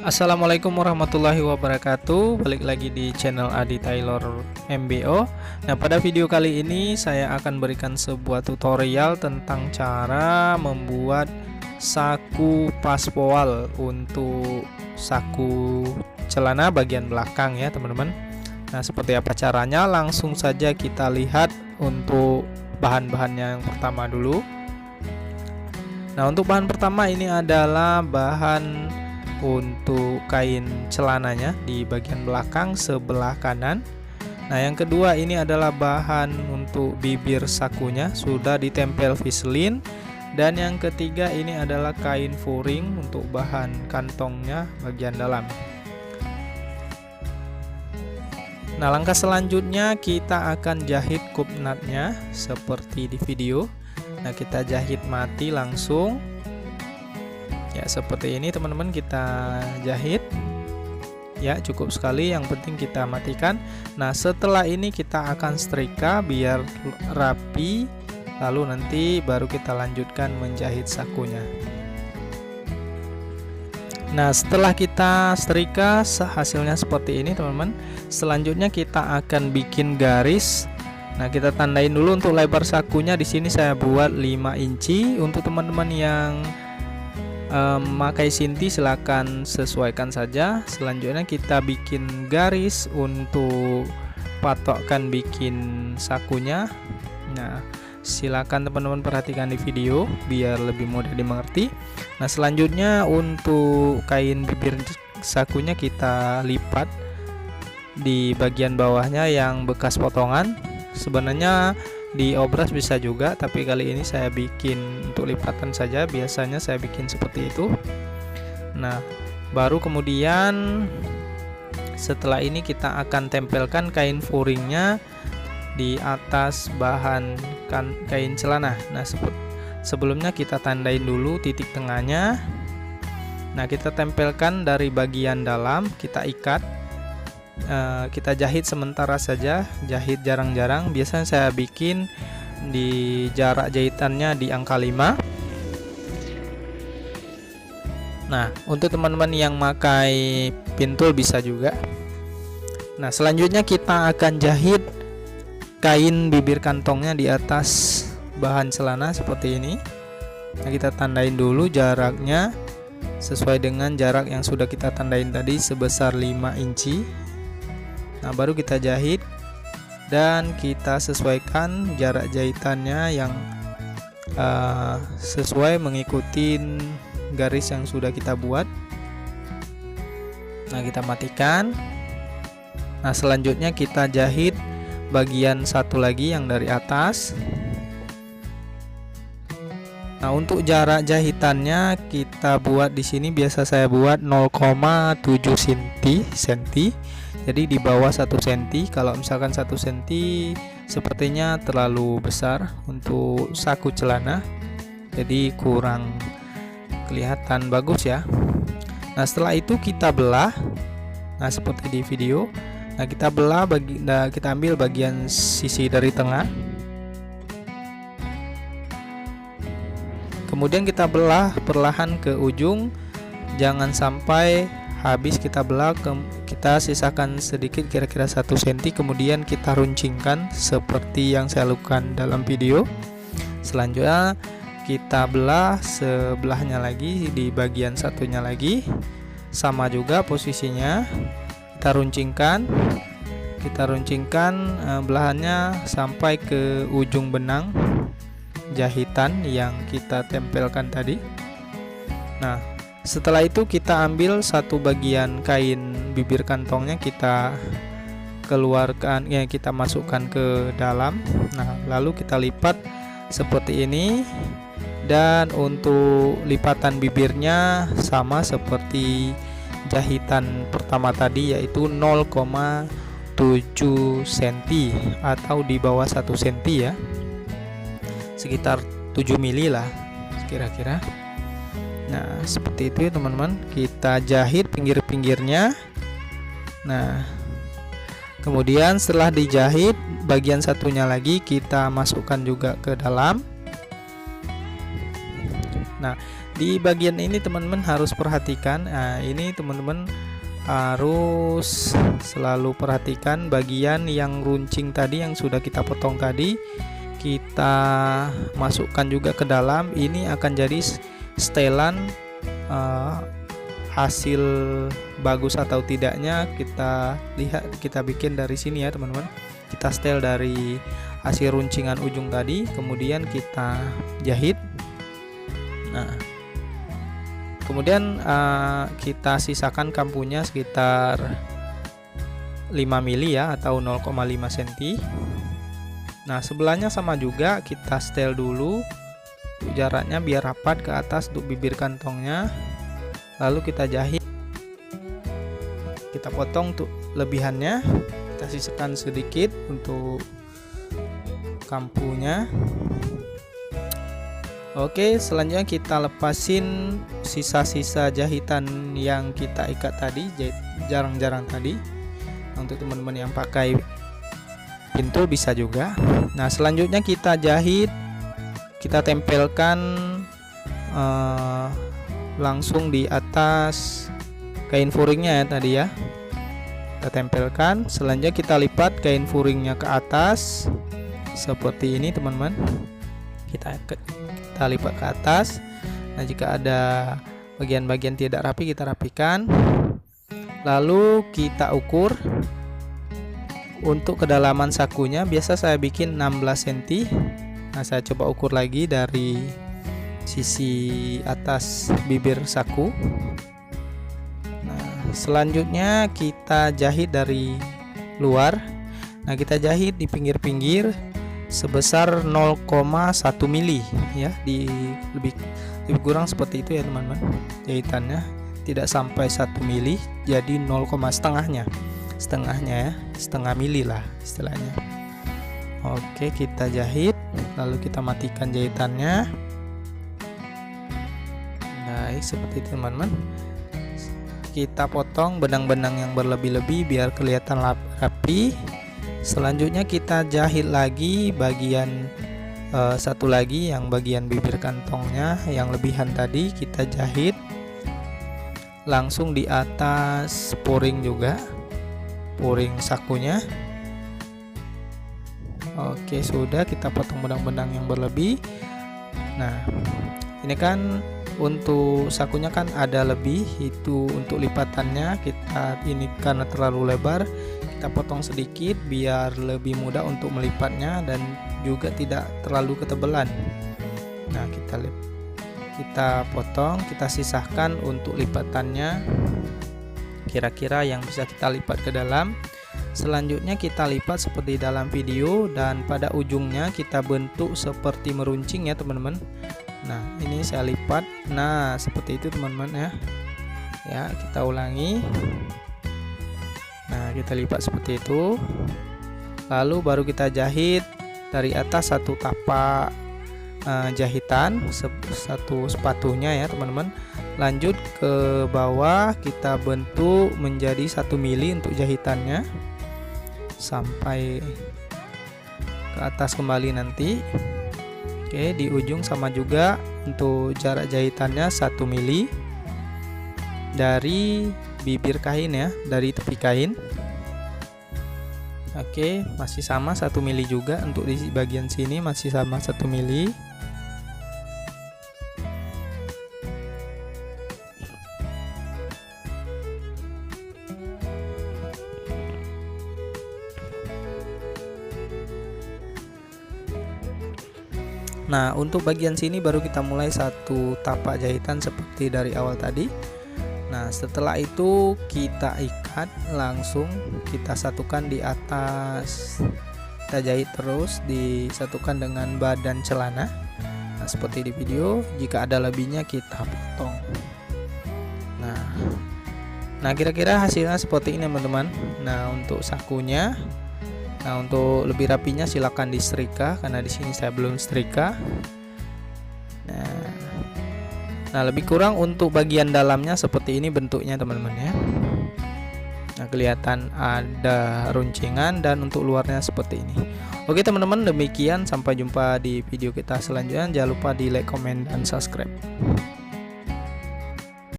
Assalamualaikum warahmatullahi wabarakatuh. Balik lagi di channel Adi Taylor MBO. Nah, pada video kali ini saya akan berikan sebuah tutorial tentang cara membuat saku paspoal untuk saku celana bagian belakang ya teman-teman. Nah, seperti apa caranya? Langsung saja kita lihat untuk bahan-bahannya yang pertama dulu. Nah, untuk bahan pertama ini adalah bahan untuk kain celananya di bagian belakang sebelah kanan. Nah, yang kedua ini adalah bahan untuk bibir sakunya, sudah ditempel Vaseline. Dan yang ketiga ini adalah kain furing untuk bahan kantongnya bagian dalam. Nah, langkah selanjutnya kita akan jahit kup nutnya seperti di video. Nah, kita jahit mati langsung. Ya, seperti ini teman-teman, kita jahit. Ya, cukup sekali, yang penting kita matikan. Nah, setelah ini kita akan setrika biar rapi. Lalu nanti baru kita lanjutkan menjahit sakunya. Nah, setelah kita setrika hasilnya seperti ini teman-teman. Selanjutnya kita akan bikin garis. Nah, kita tandain dulu untuk lebar sakunya. Di sini saya buat 5 inci. Untuk teman-teman yang memakai sinti silakan sesuaikan saja. Selanjutnya kita bikin garis untuk patokkan bikin sakunya. Nah, silakan teman-teman perhatikan di video biar lebih mudah dimengerti. Nah, selanjutnya untuk kain bibir sakunya kita lipat di bagian bawahnya yang bekas potongan. Sebenarnya di obras bisa juga, tapi kali ini saya bikin untuk lipatan saja. Biasanya saya bikin seperti itu. Nah, baru kemudian setelah ini kita akan tempelkan kain furingnya di atas bahan kain celana. Nah, sebelumnya kita tandain dulu titik tengahnya. Nah, kita tempelkan dari bagian dalam, kita ikat. Kita jahit sementara saja, jahit jarang-jarang. Biasanya saya bikin di jarak jahitannya di angka 5. Nah, untuk teman-teman yang pakai pintul bisa juga. Nah, selanjutnya kita akan jahit kain bibir kantongnya di atas bahan celana seperti ini. Nah, kita tandain dulu jaraknya sesuai dengan jarak yang sudah kita tandain tadi sebesar 5 inci. Nah, baru kita jahit dan kita sesuaikan jarak jahitannya yang sesuai mengikuti garis yang sudah kita buat. Nah, kita matikan. Nah, selanjutnya kita jahit bagian satu lagi yang dari atas. Nah, untuk jarak jahitannya kita buat di sini, biasa saya buat 0,7 cm. Jadi di bawah 1 cm. Kalau misalkan 1 cm sepertinya terlalu besar untuk saku celana, jadi kurang kelihatan bagus ya. Nah, setelah itu kita belah. Nah, seperti di video. Nah, kita belah kita ambil bagian sisi dari tengah. Kemudian kita belah perlahan ke ujung. Jangan sampai habis kita belah, kita sisakan sedikit kira-kira 1 cm, kemudian kita runcingkan seperti yang saya lakukan dalam video. Selanjutnya kita belah sebelahnya lagi, di bagian satunya lagi sama juga posisinya. Kita runcingkan belahannya sampai ke ujung benang jahitan yang kita tempelkan tadi. Nah, setelah itu kita ambil satu bagian kain bibir kantongnya, kita keluarkan ya, kita masukkan ke dalam. Nah, lalu kita lipat seperti ini. Dan untuk lipatan bibirnya sama seperti jahitan pertama tadi, yaitu 0,7 cm atau di bawah 1 cm ya. Sekitar 7 mili lah kira-kira. Nah, seperti itu ya teman-teman. Kita jahit pinggir-pinggirnya. Nah, kemudian setelah dijahit bagian satunya lagi kita masukkan juga ke dalam. Nah, Di bagian ini teman-teman harus perhatikan. Nah, ini teman-teman harus selalu perhatikan bagian yang runcing tadi yang sudah kita potong tadi, kita masukkan juga ke dalam. Ini akan jadi setelan hasil bagus atau tidaknya kita lihat, kita bikin dari sini ya teman-teman. Kita setel dari hasil runcingan ujung tadi, kemudian kita jahit. Nah, kemudian kita sisakan kampunya sekitar 5 mili ya, atau 0,5 cm. Nah, sebelahnya sama juga, kita setel dulu jaraknya biar rapat ke atas untuk bibir kantongnya. Lalu kita jahit, kita potong untuk lebihannya, kita sisakan sedikit untuk kampunya. Oke, selanjutnya kita lepasin sisa-sisa jahitan yang kita ikat tadi, jahit jarang-jarang tadi. Untuk teman-teman yang pakai pintul bisa juga. Nah, selanjutnya kita jahit, kita tempelkan langsung di atas kain furingnya ya tadi ya. Kita tempelkan, selanjutnya kita lipat kain furingnya ke atas seperti ini teman-teman. Kita lipat ke atas. Nah, jika ada bagian-bagian tidak rapi, kita rapikan. Lalu kita ukur. Untuk kedalaman sakunya biasa saya bikin 16 cm. Nah, saya coba ukur lagi dari sisi atas bibir saku. Nah, selanjutnya kita jahit dari luar. Nah, kita jahit di pinggir-pinggir sebesar 0,1 mili ya, di lebih kurang seperti itu ya teman-teman. Jahitannya tidak sampai 1 mili, jadi 0,5-nya ya, setengah mili lah istilahnya. Oke, kita jahit, lalu kita matikan jahitannya. Baik, seperti itu teman-teman. Kita potong benang-benang yang berlebih-lebih biar kelihatan rapi. Selanjutnya kita jahit lagi bagian satu lagi, yang bagian bibir kantongnya yang lebihan tadi kita jahit langsung di atas puring juga, puring sakunya. Oke, sudah kita potong benang-benang yang berlebih. Nah, ini kan untuk sakunya kan ada lebih, itu untuk lipatannya kita ini karena terlalu lebar, kita potong sedikit biar lebih mudah untuk melipatnya dan juga tidak terlalu ketebalan. Nah, kita potong, kita sisahkan untuk lipatannya kira-kira yang bisa kita lipat ke dalam. Selanjutnya kita lipat seperti dalam video, dan pada ujungnya kita bentuk seperti meruncing ya teman-teman. Nah, ini saya lipat. Nah, seperti itu teman-teman ya. Ya, kita ulangi. Nah, kita lipat seperti itu. Lalu baru kita jahit dari atas satu tapak jahitan, satu sepatunya ya teman-teman. Lanjut ke bawah, kita bentuk menjadi 1 mili untuk jahitannya sampai ke atas kembali nanti. Oke, di ujung sama juga untuk jarak jahitannya 1 mili dari bibir kain ya, dari tepi kain. Oke, masih sama 1 mili juga untuk di bagian sini, masih sama 1 mili. Nah, untuk bagian sini baru kita mulai satu tapak jahitan seperti dari awal tadi. Nah, setelah itu kita ikat, langsung kita satukan di atas. Kita jahit terus, disatukan dengan badan celana. Nah, seperti di video, jika ada lebihnya kita potong. Nah, kira-kira hasilnya seperti ini teman-teman. Nah, untuk sakunya. Nah, untuk lebih rapinya silakan disetrika, karena di sini saya belum setrika. Nah, lebih kurang untuk bagian dalamnya seperti ini bentuknya teman-teman ya. Nah, kelihatan ada runcingan, dan untuk luarnya seperti ini. Oke teman-teman, demikian, sampai jumpa di video kita selanjutnya. Jangan lupa di like, comment, dan subscribe.